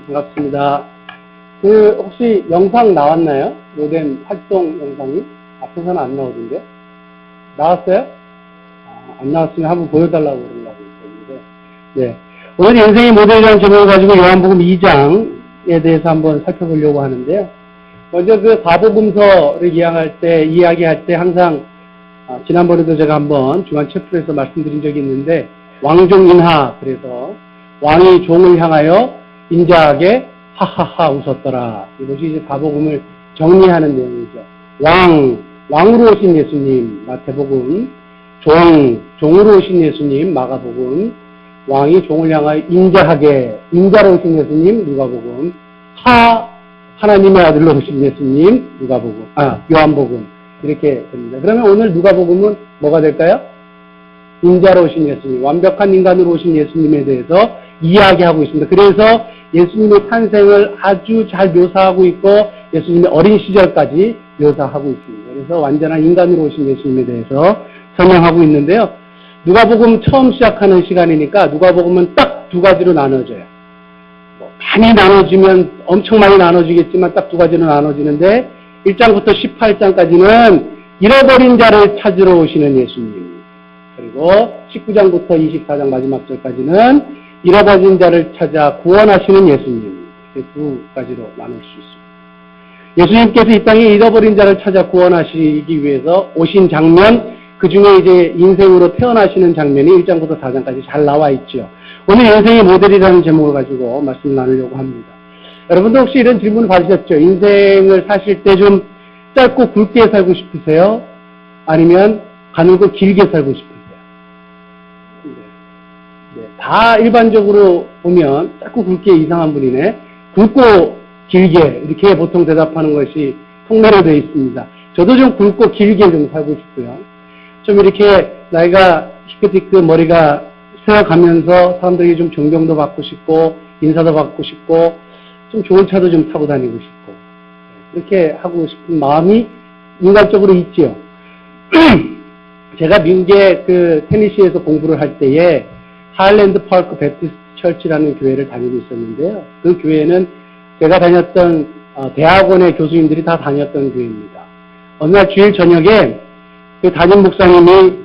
반갑습니다. 혹시 영상 나왔나요? 로뎀 활동 영상이? 앞에서는 안 나오던데? 나왔어요? 안 나왔으면 한번 보여달라고 그러려고 했는데. 네. 오늘 인생의 모델이라는 제목을 가지고 요한복음 2장에 대해서 한번 살펴보려고 하는데요. 먼저 그 사복음서를 이야기할 때 항상, 지난번에도 제가 한번 중간 챕터에서 말씀드린 적이 있는데, 왕종인하, 그래서 왕이 종을 향하여 인자하게 하하하 웃었더라. 이것이 이제 사복음을 정리하는 내용이죠. 왕으로 오신 예수님, 마태복음, 종으로 오신 예수님, 마가복음, 왕이 종을 향하여 인자로 오신 예수님, 누가복음, 하나님의 아들로 오신 예수님, 요한복음, 이렇게 됩니다. 그러면 오늘 누가복음은 뭐가 될까요? 인자로 오신 예수님, 완벽한 인간으로 오신 예수님에 대해서 이야기하고 있습니다. 그래서 예수님의 탄생을 아주 잘 묘사하고 있고 예수님의 어린 시절까지 묘사하고 있습니다. 그래서 완전한 인간으로 오신 예수님에 대해서 설명하고 있는데요. 누가복음 처음 시작하는 시간이니까 누가복음은 딱 두 가지로 나눠져요. 많이 나눠지면 엄청 많이 나눠지겠지만 딱 두 가지로 나눠지는데 1장부터 18장까지는 잃어버린 자를 찾으러 오시는 예수님, 그리고 19장부터 24장 마지막 절까지는 잃어버린 자를 찾아 구원하시는 예수님, 이렇게 두 가지로 나눌 수 있습니다. 예수님께서 이 땅에 잃어버린 자를 찾아 구원하시기 위해서 오신 장면, 그 중에 이제 인생으로 태어나시는 장면이 1장부터 4장까지 잘 나와 있죠. 오늘 인생의 모델이라는 제목을 가지고 말씀을 나누려고 합니다. 여러분도 혹시 이런 질문을 받으셨죠? 인생을 사실 때 좀 짧고 굵게 살고 싶으세요? 아니면 가늘고 길게 살고 싶으세요? 네, 다 일반적으로 보면 짧고 굵게 이상한 분이네. 굵고 길게 이렇게 보통 대답하는 것이 통례로 되어 있습니다. 저도 좀 굵고 길게 좀 살고 싶고요. 좀 이렇게 나이가 시크티크 머리가 세워가면서 사람들에게 좀 존경도 받고 싶고 인사도 받고 싶고 좀 좋은 차도 좀 타고 다니고 싶고 그렇게 하고 싶은 마음이 인간적으로 있지요. 제가 미국의 그 테니시에서 공부를 할 때에 하일랜드 파크 배티스트 처치라는 교회를 다니고 있었는데요. 그 교회는 제가 다녔던 대학원의 교수님들이 다 다녔던 교회입니다. 어느 날 주일 저녁에 그 담임 목사님이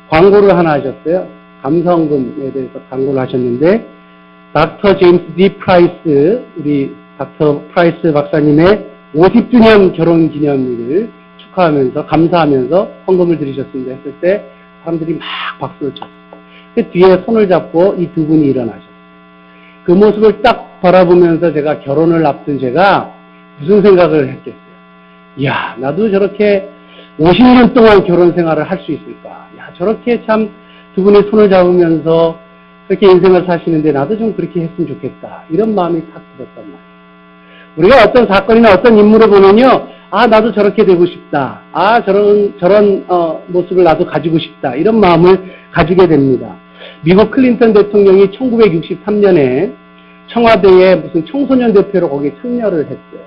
광고를 하나 하셨어요. 감성금에 대해서 광고를 하셨는데 닥터 제임스 D. 프라이스, 우리 닥터 프라이스 박사님의 50주년 결혼 기념일을 축하하면서 감사하면서 헌금을 드리셨습니다 했을 때 사람들이 막 박수를 쳤어요. 그 뒤에 손을 잡고 이 두 분이 일어나셨어요. 그 모습을 딱 바라보면서 제가 결혼을 앞둔 제가 무슨 생각을 했겠어요. 이야, 나도 저렇게 50년 동안 결혼 생활을 할 수 있을까? 야, 저렇게 참 두 분이 손을 잡으면서 그렇게 인생을 사시는데 나도 좀 그렇게 했으면 좋겠다. 이런 마음이 탁 들었단 말이에요. 우리가 어떤 사건이나 어떤 인물을 보면요, 나도 저렇게 되고 싶다. 저런 모습을 나도 가지고 싶다. 이런 마음을 가지게 됩니다. 미국 클린턴 대통령이 1963년에 청와대에 무슨 청소년 대표로 거기에 참여를 했어요.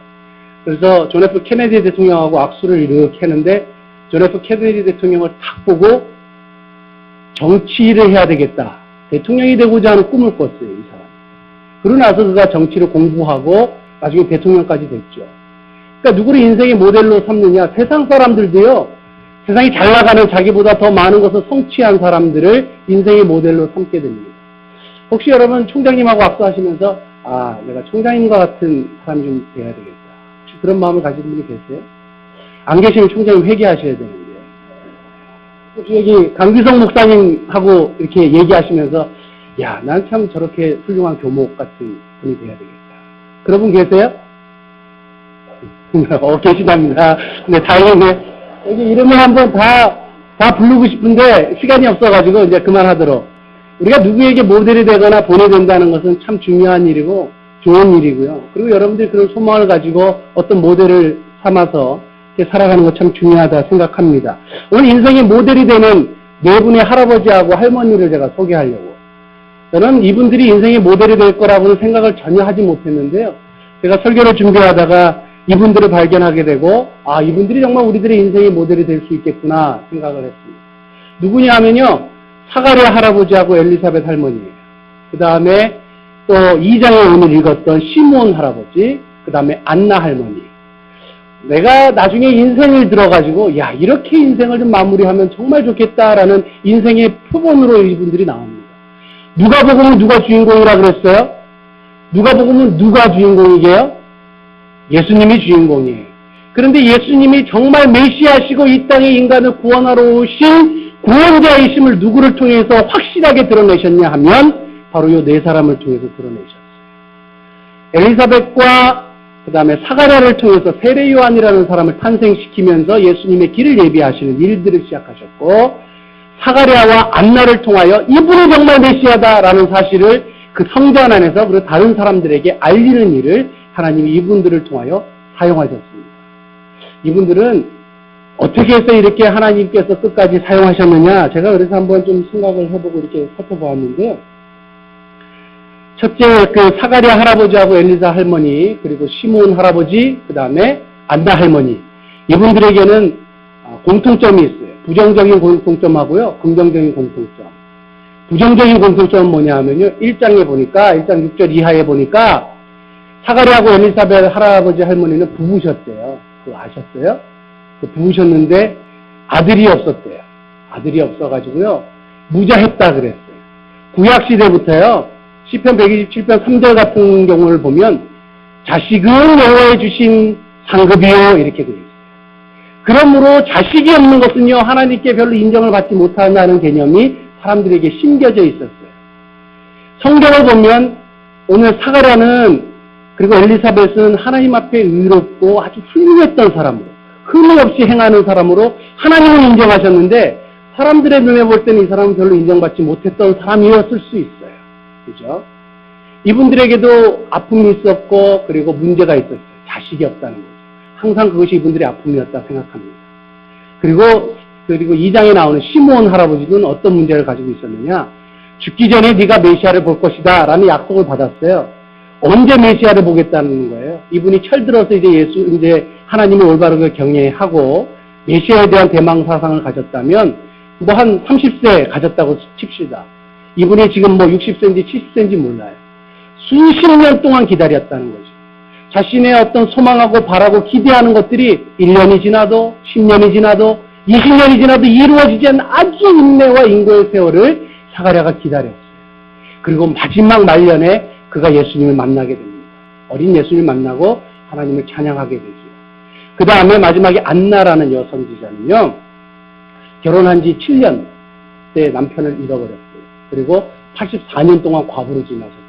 그래서 존 F 케네디 대통령하고 악수를 이렇게 했는데 존 F 케네디 대통령을 탁 보고 정치를 해야 되겠다. 대통령이 되고자 하는 꿈을 꿨어요, 이 사람. 그러고 나서 그가 정치를 공부하고 나중에 대통령까지 됐죠. 그러니까 누구를 인생의 모델로 삼느냐? 세상 사람들도요, 세상이 잘 나가는 자기보다 더 많은 것을 성취한 사람들을 인생의 모델로 삼게 됩니다. 혹시 여러분 총장님하고 악수하시면서 내가 총장님과 같은 사람이 좀 돼야 되겠다. 혹시 그런 마음을 가진 분이 계세요? 안 계시면 총장님 회개하셔야 되는데. 혹시 여기 강기성 목사님하고 이렇게 얘기하시면서 야, 난 참 저렇게 훌륭한 교목 같은 분이 돼야 되겠다. 그런 분 계세요? 계시답니다. 네, 다행이네. 여기 이름을 한번 다 부르고 싶은데 시간이 없어가지고 이제 그만하도록. 우리가 누구에게 모델이 되거나 본이 된다는 것은 참 중요한 일이고 좋은 일이고요. 그리고 여러분들이 그런 소망을 가지고 어떤 모델을 삼아서 이렇게 살아가는 것 참 중요하다 생각합니다. 오늘 인생의 모델이 되는 네 분의 할아버지하고 할머니를 제가 소개하려고. 저는 이분들이 인생의 모델이 될 거라고는 생각을 전혀 하지 못했는데요. 제가 설교를 준비하다가 이분들을 발견하게 되고 이분들이 정말 우리들의 인생의 모델이 될 수 있겠구나 생각을 했습니다. 누구냐 하면요. 사가랴 할아버지하고 엘리사벳 할머니예요. 그 다음에 또 2장에 오늘 읽었던 시므온 할아버지, 그 다음에 안나 할머니. 내가 나중에 인생을 들어가지고 야 이렇게 인생을 좀 마무리하면 정말 좋겠다라는 인생의 표본으로 이분들이 나옵니다. 누가복음은 누가 주인공이라 그랬어요? 누가복음은 누가 주인공이게요? 예수님이 주인공이에요. 그런데 예수님이 정말 메시아시고 이 땅에 인간을 구원하러 오신 구원자이심을 누구를 통해서 확실하게 드러내셨냐 하면 바로 이 네 사람을 통해서 드러내셨어요. 엘리사벳과 그 다음에 사가랴를 통해서 세례 요한이라는 사람을 탄생시키면서 예수님의 길을 예비하시는 일들을 시작하셨고, 사가랴와 안나를 통하여 이분이 정말 메시아다라는 사실을 그 성전 안에서 그리고 다른 사람들에게 알리는 일을 하나님이 이분들을 통하여 사용하셨습니다. 이분들은 어떻게 해서 이렇게 하나님께서 끝까지 사용하셨느냐, 제가 그래서 한번 좀 생각을 해보고 이렇게 살펴보았는데요. 첫째, 그 사가랴 할아버지하고 엘리사 할머니, 그리고 시므온 할아버지, 그 다음에 안나 할머니, 이분들에게는 공통점이 있어요. 부정적인 공통점하고요, 긍정적인 공통점. 부정적인 공통점은 뭐냐 하면요, 1장에 보니까, 1장 6절 이하에 보니까 사가랴하고 엘리사벳 할아버지 할머니는 부부셨대요. 그거 아셨어요? 부부셨는데 아들이 없었대요. 아들이 없어가지고요, 무자했다 그랬어요. 구약시대부터요, 시편 127편 3절 같은 경우를 보면 자식은 여호와의 주신 상급이요 이렇게 되어 있어요. 그러므로 자식이 없는 것은요 하나님께 별로 인정을 받지 못한다는 개념이 사람들에게 심겨져 있었어요. 성경을 보면 오늘 사가랴는 그리고 엘리사벳은 하나님 앞에 의롭고 아주 훌륭했던 사람으로, 흠이 없이 행하는 사람으로 하나님을 인정하셨는데 사람들의 눈에 볼 때는 이 사람은 별로 인정받지 못했던 사람이었을 수 있어요. 그죠? 이분들에게도 아픔이 있었고 그리고 문제가 있었어요. 자식이 없다는 거죠. 항상 그것이 이분들의 아픔이었다 생각합니다. 그리고 2장에 나오는 시므온 할아버지는 어떤 문제를 가지고 있었느냐? 죽기 전에 네가 메시아를 볼 것이다 라는 약속을 받았어요. 언제 메시아를 보겠다는 거예요? 이분이 철들어서 이제 하나님을 올바르게 경외하고 메시아에 대한 대망 사상을 가졌다면 뭐 한 30세 가졌다고 칩시다. 이분이 지금 뭐 60세인지 70세인지 몰라요. 수십 년 동안 기다렸다는 거죠. 자신의 어떤 소망하고 바라고 기대하는 것들이 1년이 지나도 10년이 지나도 20년이 지나도 이루어지지 않는 아주 인내와 인고의 세월을 사가랴가 기다렸어요. 그리고 마지막 말년에 그가 예수님을 만나게 됩니다. 어린 예수님을 만나고 하나님을 찬양하게 되죠. 그 다음에 마지막에 안나라는 여성지자는요, 결혼한 지 7년 때 남편을 잃어버렸어요. 그리고 84년 동안 과부로 지나셨어요.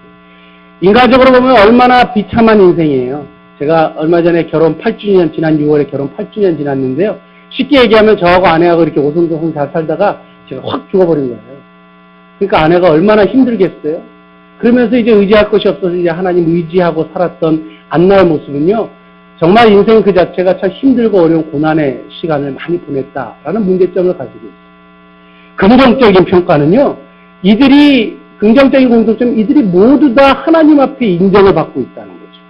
인간적으로 보면 얼마나 비참한 인생이에요. 제가 얼마 전에 결혼 8주년, 지난 6월에 결혼 8주년 지났는데요. 쉽게 얘기하면 저하고 아내하고 이렇게 오손도손 잘 살다가 제가 확 죽어버린 거예요. 그러니까 아내가 얼마나 힘들겠어요. 그러면서 이제 의지할 것이 없어서 이제 하나님 의지하고 살았던 안나의 모습은요, 정말 인생 그 자체가 참 힘들고 어려운 고난의 시간을 많이 보냈다라는 문제점을 가지고 있어요. 긍정적인 평가는요, 긍정적인 공통점, 이들이 모두 다 하나님 앞에 인정을 받고 있다는 거죠.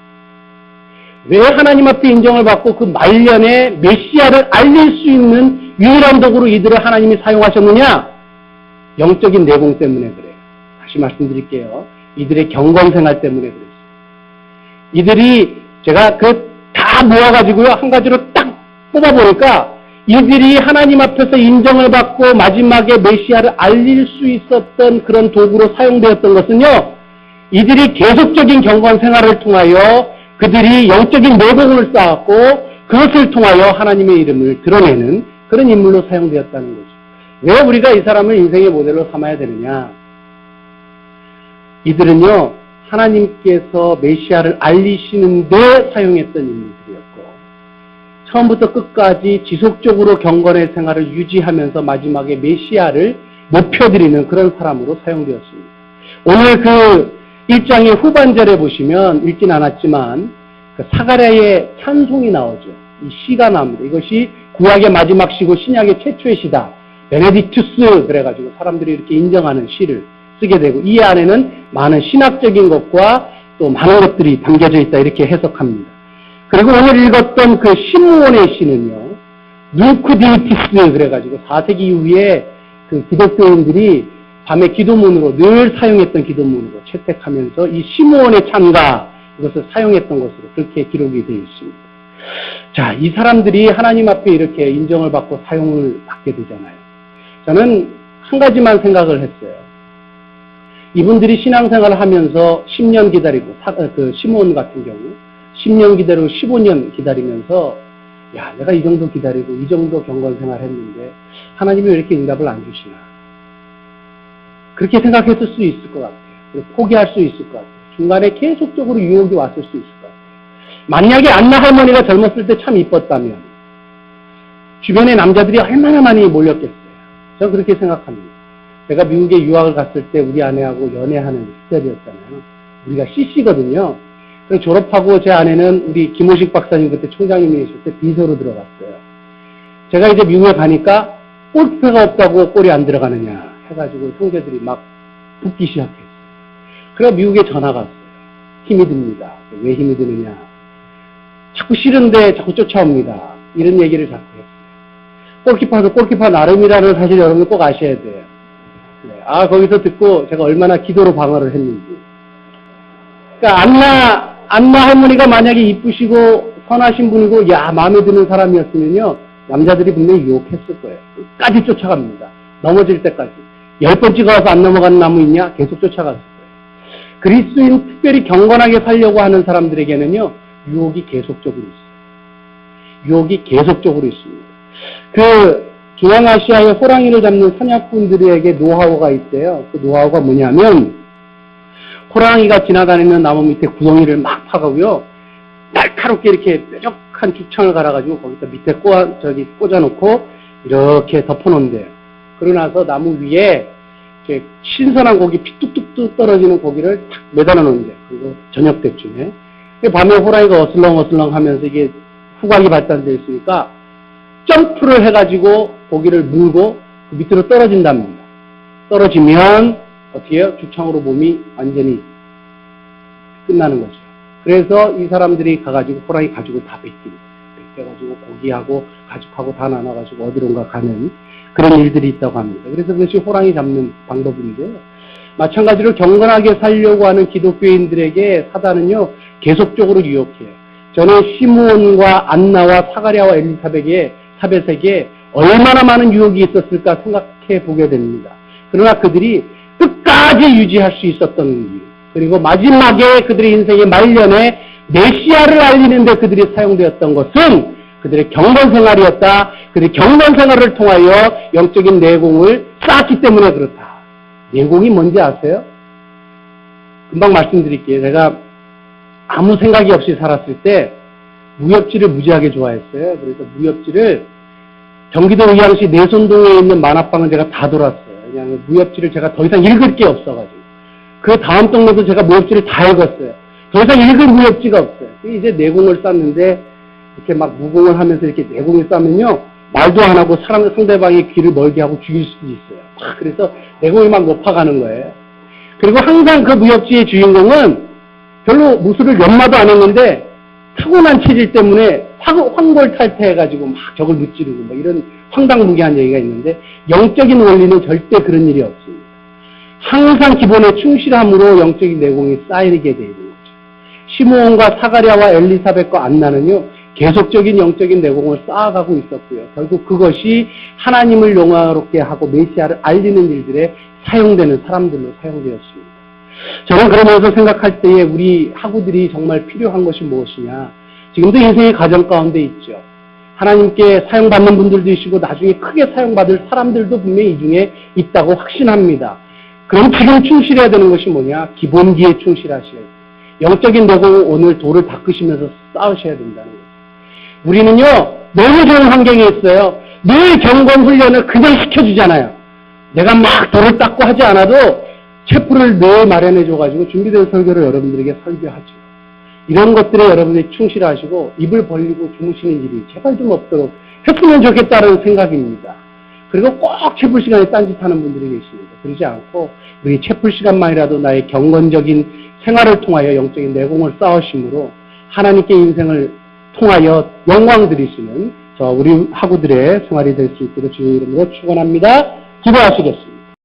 왜 하나님 앞에 인정을 받고 그 말년에 메시아를 알릴 수 있는 유일한 도구로 이들을 하나님이 사용하셨느냐? 영적인 내공 때문에 그래요. 다시 말씀드릴게요. 이들의 경건생활 때문에 그랬어요. 이들이 제가 다 모아가지고요, 한 가지로 딱 뽑아보니까 이들이 하나님 앞에서 인정을 받고 마지막에 메시아를 알릴 수 있었던 그런 도구로 사용되었던 것은요, 이들이 계속적인 경건 생활을 통하여 그들이 영적인 내공을 쌓았고 그것을 통하여 하나님의 이름을 드러내는 그런 인물로 사용되었다는 거죠. 왜 우리가 이 사람을 인생의 모델로 삼아야 되느냐? 이들은요, 하나님께서 메시아를 알리시는데 사용했던 인물들이었고, 처음부터 끝까지 지속적으로 경건의 생활을 유지하면서 마지막에 메시아를 높여드리는 그런 사람으로 사용되었습니다. 오늘 그 1장의 후반절에 보시면 읽진 않았지만 그 사가랴의 찬송이 나오죠. 이 시가 나옵니다. 이것이 구약의 마지막 시고 신약의 최초의 시다. 베네딕투스 그래가지고 사람들이 이렇게 인정하는 시를 쓰게 되고, 이 안에는 많은 신학적인 것과 또 많은 것들이 담겨져 있다 이렇게 해석합니다. 그리고 오늘 읽었던 그 시므온의 시는요, 누쿠디티스 그래가지고 4세기 이후에 그 기독교인들이 밤에 기도문으로 늘 사용했던 기도문으로 채택하면서 이 시므온의 찬가 이것을 사용했던 것으로 그렇게 기록이 되어 있습니다. 자, 이 사람들이 하나님 앞에 이렇게 인정을 받고 사용을 받게 되잖아요. 저는 한 가지만 생각을 했어요. 이분들이 신앙생활을 하면서 10년 기다리고 그 시므온 같은 경우 10년 기다리고 15년 기다리면서 야, 내가 이 정도 기다리고 이 정도 경건생활 했는데 하나님이 왜 이렇게 응답을 안 주시나. 그렇게 생각했을 수 있을 것 같아요. 포기할 수 있을 것 같아요. 중간에 계속적으로 유혹이 왔을 수 있을 것 같아요. 만약에 안나 할머니가 젊었을 때 참 이뻤다면 주변에 남자들이 얼마나 많이 몰렸겠어요. 저는 그렇게 생각합니다. 제가 미국에 유학을 갔을 때 우리 아내하고 연애하는 시절이었잖아요. 우리가 CC거든요. 그래서 졸업하고 제 아내는 우리 김호식 박사님 그때 총장님이셨을 때 비서로 들어갔어요. 제가 이제 미국에 가니까 골키퍼가 없다고 골이 안 들어가느냐 해가지고 형제들이 막 붙기 시작했어요. 그래서 미국에 전화가 왔어요. 힘이 듭니다. 왜 힘이 드느냐. 자꾸 싫은데 자꾸 쫓아옵니다. 이런 얘기를 자꾸 했어요. 골키퍼도 골키퍼 나름이라는 사실 여러분 꼭 아셔야 돼요. 아, 거기서 듣고 제가 얼마나 기도로 방어를 했는지. 그러니까 안나 할머니가 만약에 이쁘시고 선하신 분이고 야 마음에 드는 사람이었으면요 남자들이 분명히 유혹했을 거예요. 끝까지 쫓아갑니다. 넘어질 때까지. 10번 찍어서 안 넘어가는 나무 있냐? 계속 쫓아갔을 거예요. 그리스도인 특별히 경건하게 살려고 하는 사람들에게는요 유혹이 계속적으로 있어요. 유혹이 계속적으로 있습니다. 그 중앙아시아의 호랑이를 잡는 사냥꾼들에게 노하우가 있대요. 그 노하우가 뭐냐면 호랑이가 지나다니는 나무 밑에 구덩이를 막 파가고요. 날카롭게 이렇게 뾰족한 죽창을 갈아가지고 거기다 밑에 꽂아놓고 이렇게 덮어놓는데요. 그러고 나서 나무 위에 이렇게 신선한 고기, 피 뚝뚝 떨어지는 고기를 탁 매달아 놓는데요. 그리고 저녁 때쯤에. 밤에 호랑이가 어슬렁어슬렁 하면서 이게 후각이 발달되어 있으니까 점프를 해가지고 고기를 물고 그 밑으로 떨어진답니다. 떨어지면 어떻게 해요? 죽창으로 몸이 완전히 끝나는 거죠. 그래서 이 사람들이 가가지고 호랑이 가지고 다 뺏겨가지고 고기하고 가죽하고 다 나눠가지고 어디론가 가는 그런 일들이 있다고 합니다. 그래서 그것이 호랑이 잡는 방법인데요. 마찬가지로 경건하게 살려고 하는 기독교인들에게 사단은요 계속적으로 유혹해요. 저는 시므온과 안나와 사가랴와 엘리사벳에게 얼마나 많은 유혹이 있었을까 생각해 보게 됩니다. 그러나 그들이 끝까지 유지할 수 있었던 이유, 그리고 마지막에 그들의 인생의 말년에 메시아를 알리는 데 그들이 사용되었던 것은 그들의 경건생활이었다. 그들의 경건생활을 통하여 영적인 내공을 쌓았기 때문에 그렇다. 내공이 뭔지 아세요? 금방 말씀드릴게요. 제가 아무 생각이 없이 살았을 때 무협지를 무지하게 좋아했어요. 그래서 무협지를 경기도 의왕시 내손동에 있는 만화방을 제가 다 돌았어요. 그냥 무협지를 제가 더 이상 읽을 게 없어가지고. 그 다음 동네도 제가 무협지를 다 읽었어요. 더 이상 읽을 무협지가 없어요. 이제 내공을 쌓는데 이렇게 막 무공을 하면서 이렇게 내공을 쌓으면요 말도 안 하고 상대방의 귀를 멀게 하고 죽일 수도 있어요. 그래서 내공이 막 높아가는 거예요. 그리고 항상 그 무협지의 주인공은 별로 무술을 연마도 안 했는데 타고난 체질 때문에 황골탈퇴해가지고 막 적을 무찌르고 뭐 이런 황당무계한 얘기가 있는데 영적인 원리는 절대 그런 일이 없습니다. 항상 기본에 충실함으로 영적인 내공이 쌓이게 되어 있는 거죠. 시므온과 사가랴와 엘리사벳과 안나는요 계속적인 영적인 내공을 쌓아가고 있었고요. 결국 그것이 하나님을 영화롭게 하고 메시아를 알리는 일들에 사용되는 사람들로 사용되었습니다. 저는 그러면서 생각할 때에 우리 학우들이 정말 필요한 것이 무엇이냐. 지금도 인생의 가정 가운데 있죠. 하나님께 사용받는 분들도 있고 나중에 크게 사용받을 사람들도 분명히 이 중에 있다고 확신합니다. 그럼 지금 충실해야 되는 것이 뭐냐? 기본기에 충실하셔야 돼요. 영적인 내공을 오늘 돌을 닦으시면서 쌓으셔야 된다는 거예요. 우리는요 너무 좋은 환경에 있어요. 늘 경건 훈련을 그냥 시켜주잖아요. 내가 막 돌을 닦고 하지 않아도 체프를 늘 마련해줘가지고 준비된 설교를 여러분들에게 설교하죠. 이런 것들에 여러분들이 충실하시고 입을 벌리고 주무시는 일이 제발 좀 없도록 했으면 좋겠다는 생각입니다. 그리고 꼭 체풀 시간에 딴짓하는 분들이 계십니다. 그러지 않고 우리 체풀 시간만이라도 나의 경건적인 생활을 통하여 영적인 내공을 쌓으심으로 하나님께 인생을 통하여 영광 드리시는 저 우리 학우들의 생활이 될 수 있도록 주의 이름으로 축원합니다. 기도하시겠습니다.